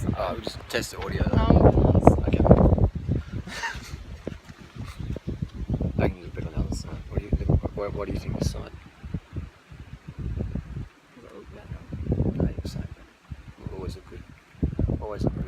Alright, we'll just test the audio. Nice. Okay. I can do a bit on the other side. What do you think this side? Does it look better? No, you're saying that. Always look good. Always look good.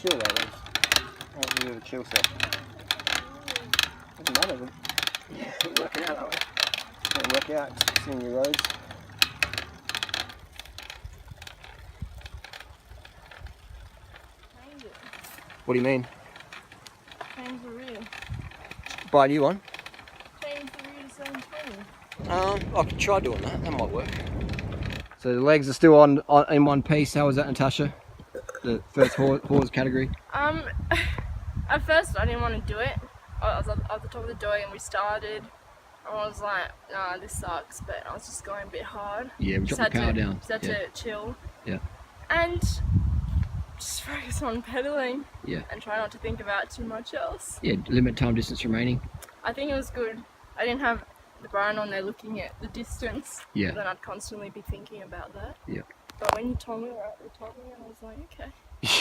Chill though, Liz. I want you to chill stuff. Doesn't matter, but yeah, work it out that way. Yeah, work out, seeing your roads. Change it. What do you mean? Change the rear. Buy a new one? Change the rear to 720. I could try doing that. That might work. So the legs are still on in one piece. How was that, Natasha? The first horse category. At first I didn't want to do it. I was at the top of the doy and we started. I was like, nah, this sucks, but I was just going a bit hard. Yeah, we dropped the power down. Just had to chill. Yeah. And just focus on pedaling. Yeah. And try not to think about too much else. Yeah, limit time distance remaining. I think it was good. I didn't have the Brian on there looking at the distance. Yeah. Then I'd constantly be thinking about that. Yeah. But when you told me right, you told me, and I was like, okay.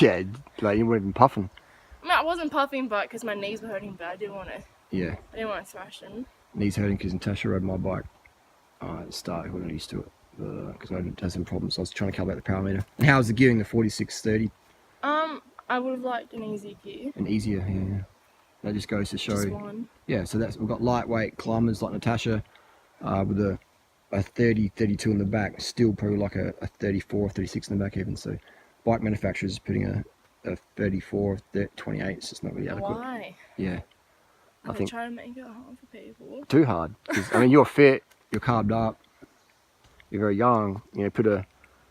Yeah, like you weren't even puffing. I mean, I wasn't puffing, but because my knees were hurting, but I didn't want to. Yeah. I didn't want to thrash them. Knees hurting because Natasha rode my bike at the start. I wasn't used to it because I had some problems. So I was trying to calibrate the power meter. And how was the gearing? The 4630. I would have liked an easy gear. An easier, yeah. That just goes to show. Just one. Yeah, so we've got lightweight climbers like Natasha with a 30, 32 in the back, still probably like a 34, 36 in the back even. So bike manufacturers putting a 34, 28, it's just not really adequate. Why? Yeah. I think trying to make it hard for people. Too hard. I mean, you're fit, you're carved up, you're very young. You know, put a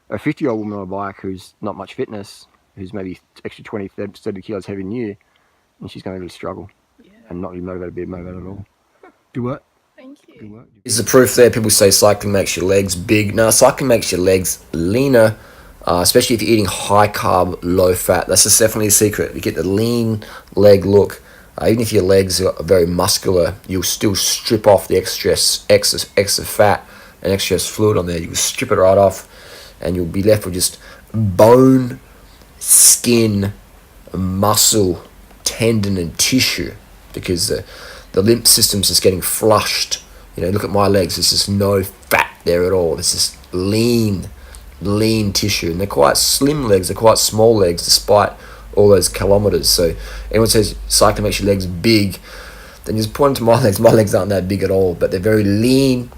50-year-old woman on a bike who's not much fitness, who's maybe extra 20, 30 kilos heavier than you, and she's going to really struggle. Yeah. And not really motivated, be motivated at all. Do what? Thank you. Is the proof there? People say cycling makes your legs big. No, cycling makes your legs leaner, especially if you're eating high carb, low fat. That's just definitely a secret. You get the lean leg look. Even if your legs are very muscular, you'll still strip off the extra fat and extra fluid on there. You can strip it right off, and you'll be left with just bone, skin, muscle, tendon, and tissue, because the lymph system's just getting flushed. You know, look at my legs. There's just no fat there at all. There's just lean tissue, and they're quite slim legs. They're quite small legs, despite all those kilometers. So anyone says cycling makes your legs big, then just point to my legs. My legs aren't that big at all, but they're very lean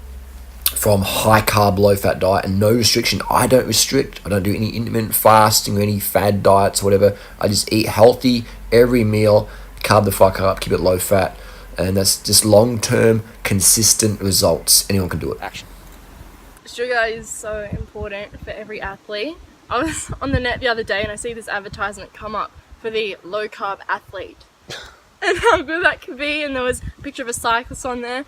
from high carb, low fat diet and no restriction. I don't restrict. I don't do any intermittent fasting or any fad diets or whatever. I just eat healthy every meal, carb the fuck up, keep it low fat, and that's just long-term consistent results. Anyone can do it. Action. Sugar is so important for every athlete. I was on the net the other day and I see this advertisement come up for the low carb athlete and how good that could be, and there was a picture of a cyclist on there.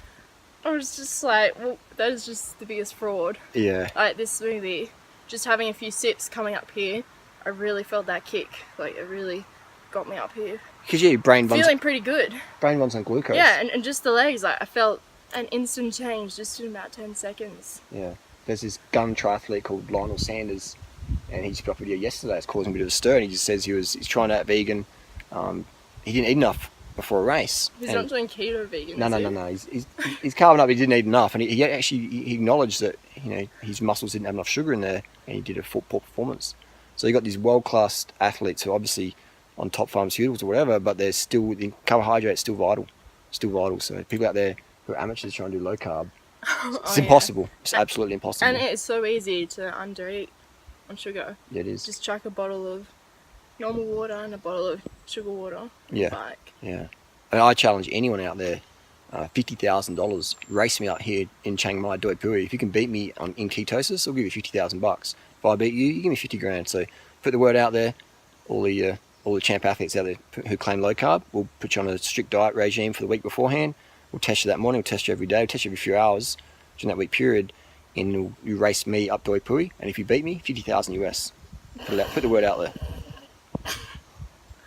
I was just like, well, that is just the biggest fraud. Yeah. Like this smoothie, just having a few sips coming up here, I really felt that kick. Like it really got me up here. Because your brain runs. Feeling pretty good. Brain runs on glucose. Yeah, and just the legs, like I felt an instant change just in about 10 seconds. Yeah. There's this gun triathlete called Lionel Sanders, and he just put up a video yesterday. It's causing a bit of a stir, and he just says he's trying out vegan. He didn't eat enough before a race. He's not doing keto vegan. No. He's carving up. He didn't eat enough, and he acknowledged that his muscles didn't have enough sugar in there, and he did a poor performance. So you got these world-class athletes who are obviously on top pharmaceuticals or whatever, but they're still, the carbohydrate's still vital. still vital. So people out there who are amateurs trying to do low carb, it's yeah. impossible. It's absolutely impossible. And it's so easy to undereat on sugar. Yeah, it is. Just chuck a bottle of normal water and a bottle of sugar water on your bike. Yeah. And I challenge anyone out there, $50,000, race me out here in Chiang Mai, Doi Pui. If you can beat me in ketosis, I'll give you $50,000. If I beat you, you give me 50 grand. So put the word out there. All the champ athletes out there who claim low carb, we'll put you on a strict diet regime for the week beforehand. We'll test you that morning, we'll test you every day, we'll test you every few hours during that week period, and you race me up Doi Pui, and if you beat me, 50,000 US. Put the word out there.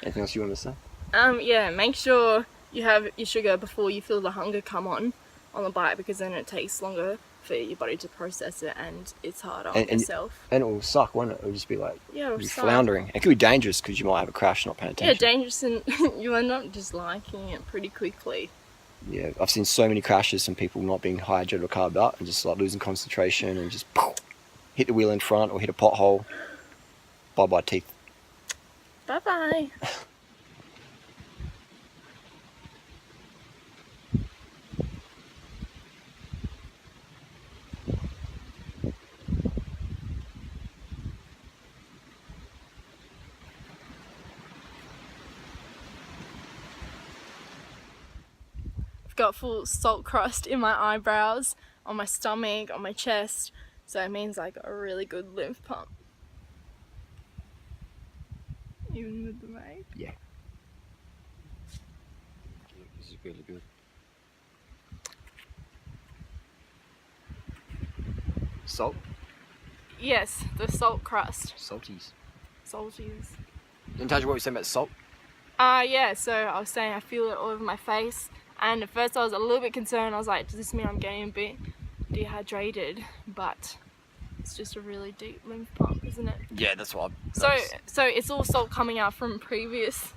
Anything else you want to say? Yeah, make sure you have your sugar before you feel the hunger come on the bike, because then it takes longer for your body to process it, and it's harder on yourself. And it will suck, won't it? It'll just be like, it'll be suck. floundering. It could be dangerous because you might have a crash not paying attention. Yeah, dangerous, and you end up just liking it pretty quickly. Yeah, I've seen so many crashes from people not being hydrated or carved up and just like losing concentration and just hit the wheel in front or hit a pothole. Bye-bye teeth. Bye-bye. Got full salt crust in my eyebrows, on my stomach, on my chest, so it means I got a really good lymph pump. Even with the vape? Yeah. This is really good. Salt? Yes, the salt crust. Salties. Salties. Natasha, what were you saying about salt? Yeah, so I was saying I feel it all over my face. And at first I was a little bit concerned. I was like, does this mean I'm getting a bit dehydrated? But it's just a really deep lymph pump, isn't it? Yeah, that's what I've So noticed. it's all salt coming out from previous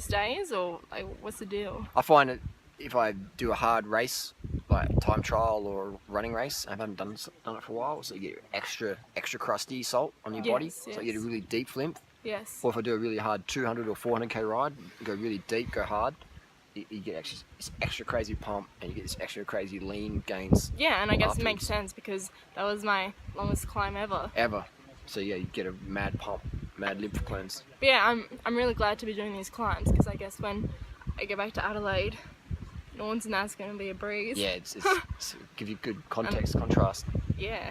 days, or like, what's the deal? I find that if I do a hard race, like a time trial or a running race, I haven't done it for a while, so you get extra crusty salt on your body, so you get a really deep lymph. Yes. Or if I do a really hard 200 or 400k ride, go really deep, go hard, you get this extra crazy pump, and you get this extra crazy lean gains. Yeah, and I guess it makes sense because that was my longest climb ever. So yeah, you get a mad pump, mad lymph cleanse. But yeah, I'm really glad to be doing these climbs, because I guess when I go back to Adelaide, Norns and that's going to be a breeze. Yeah, it's give you good contrast. Yeah.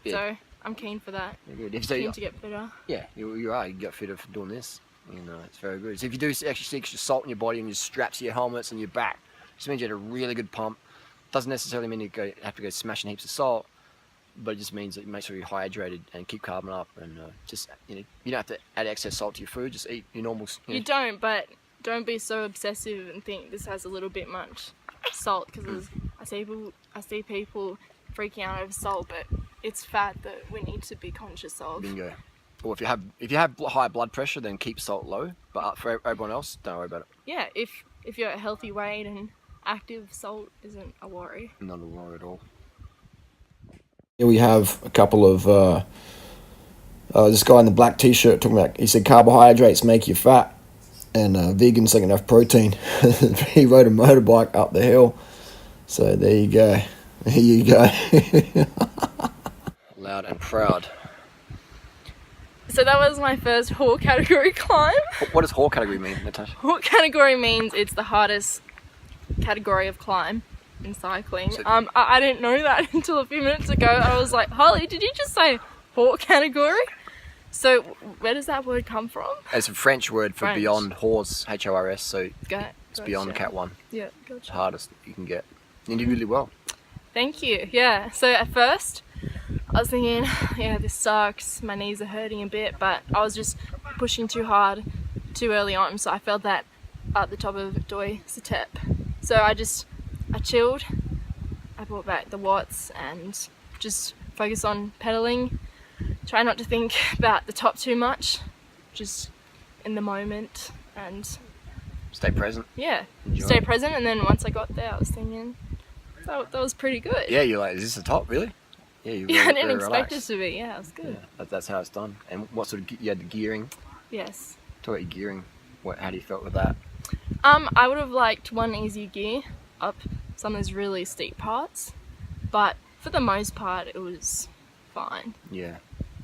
Yeah. So I'm keen for that. Very good. Keen to get fitter. Yeah, you are. You get fitter for doing this. You know, it's very good. So if you do actually see extra salt in your body and your straps, your helmets, and your back, it just means you had a really good pump. Doesn't necessarily mean you have to go smashing heaps of salt, but it just means that you make sure you're hydrated and keep carbon up, and just you don't have to add excess salt to your food. Just eat your normal. You don't, but don't be so obsessive and think this has a little bit much salt, because I see people freaking out over salt, but it's fat that we need to be conscious of. Bingo. Or if you have high blood pressure, then keep salt low. But for everyone else, don't worry about it. Yeah, if you're at a healthy weight and active, salt isn't a worry. Not a worry at all. Here we have a couple of this guy in the black t-shirt talking about, he said carbohydrates make you fat and vegans don't get enough protein. He rode a motorbike up the hill. So there you go. There you go. Loud and proud. So that was my first Hawk category climb. What does Hawk category mean, Natasha? Hawk category means it's the hardest category of climb in cycling. So, I didn't know that until a few minutes ago. I was like, Holly, did you just say Hawk category? So where does that word come from? It's a French word for beyond horse, H-O-R-S, so it's beyond Cat 1. Yeah, It's gotcha. the hardest you can get. You did really well. Thank you. Yeah, so at first I was thinking, yeah, this sucks, my knees are hurting a bit, but I was just pushing too hard too early on, so I felt that at the top of Doi Satep. So I chilled, I brought back the watts and just focus on pedaling, try not to think about the top too much, just in the moment, and Stay present. yeah, Enjoy. stay present. And then once I got there, I was thinking, that was pretty good. Yeah, you're like, is this the top, really? Yeah, you Yeah, I didn't very expect relaxed. it to be. Yeah, it was good. Yeah, that's how it's done. And what sort of, you had the gearing? Yes. Talk about your gearing. How do you felt with that? I would have liked one easier gear up some of those really steep parts, but for the most part it was fine. Yeah.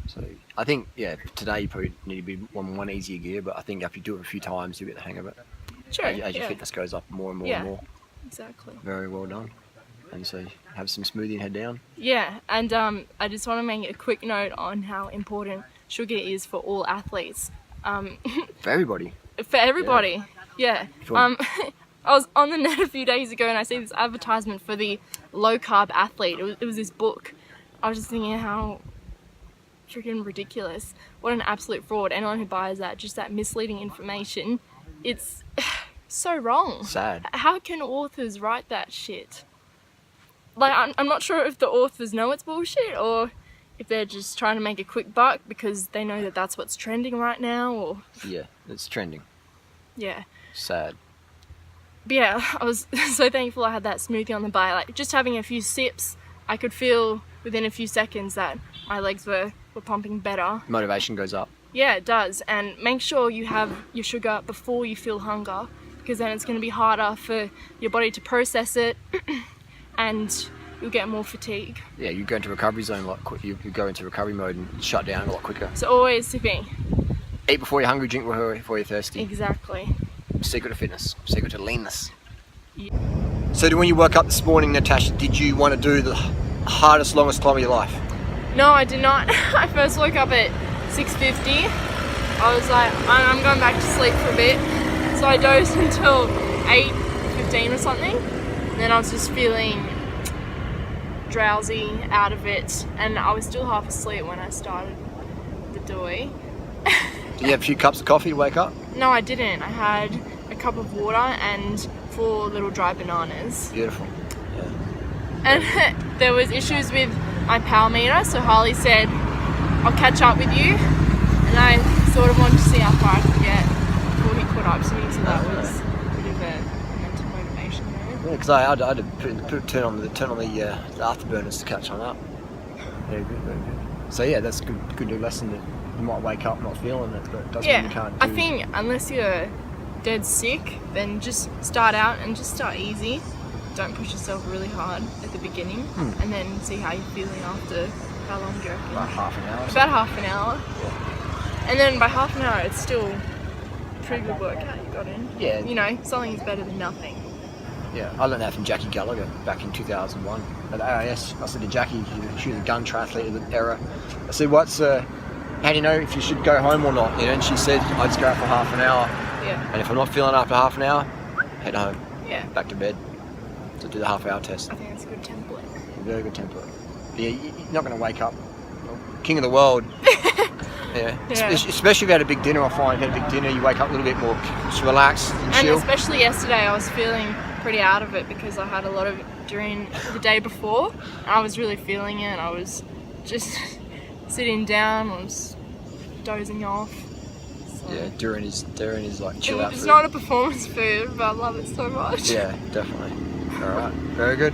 So I think today you probably need to be one easier gear, but I think if you do it a few times you get the hang of it. Sure. As your fitness goes up more and more and more. Exactly. Very well done. And so have some smoothie and head down. Yeah, and I just want to make a quick note on how important sugar is for all athletes. For everybody. For everybody, yeah. Sure. I was on the net a few days ago and I see this advertisement for the low carb athlete. It was this book. I was just thinking how freaking ridiculous. What an absolute fraud. Anyone who buys that, just that misleading information, it's so wrong. Sad. How can authors write that shit? Like, I'm not sure if the authors know it's bullshit or if they're just trying to make a quick buck because they know that that's what's trending right now, or... Yeah, it's trending. Yeah. Sad. But yeah, I was so thankful I had that smoothie on the bike. Like, just having a few sips, I could feel within a few seconds that my legs were pumping better. Motivation goes up. Yeah, it does. And make sure you have your sugar before you feel hunger, because then it's going to be harder for your body to process it and you'll get more fatigue. Yeah, you go into recovery zone a lot quicker. You go into recovery mode and shut down a lot quicker. So always sipping. Eat before you're hungry, drink before you're thirsty. Exactly. Secret to fitness, secret to leanness. Yeah. So when you woke up this morning, Natasha, did you want to do the hardest, longest climb of your life? No, I did not. I first woke up at 6:50. I was like, I'm going back to sleep for a bit. So I dozed until 8:15 or something. And then I was just feeling drowsy, out of it. And I was still half asleep when I started the doy. Did you have a few cups of coffee to wake up? No, I didn't. I had a cup of water and 4 little dry bananas. Beautiful. Yeah. And there was issues with my power meter, so Harley said, I'll catch up with you. And I sort of wanted to see how far I could get before he caught up to me, so that was a bit of a mental motivation there. Yeah, because I had to turn on the afterburners to catch on up. Very good, very good. So yeah, that's a good lesson that you might wake up not feeling it, but it doesn't mean you can't do. I think unless you're dead sick, then just start out and just start easy. Don't push yourself really hard at the beginning, and then see how you're feeling after. How long do you reckon? About half an hour. About half an hour. Yeah. And then by half an hour, it's still pretty good workout you got in. Yeah. You know, something is better than nothing. Yeah, I learned that from Jackie Gallagher back in 2001 at AIS. I said to Jackie, she was a gun triathlete of the era. I said, how do you know if you should go home or not? You know, and she said, I just go out for half an hour. Yeah. And if I'm not feeling after half an hour, head home. Yeah. Back to bed. So do the half-hour test. I think that's a good template. Very good template. Yeah, you're not going to wake up king of the world. Yeah. Especially if you had a big dinner. I find if you had a big dinner, you wake up a little bit more just relaxed and chill. And especially yesterday, I was feeling pretty out of it because I had a lot of it during the day before. And I was really feeling it. I was just sitting down. I was dozing off. So. Yeah, Durian is like chill out food. It's not a performance food, but I love it so much. Yeah, definitely. All right, very good.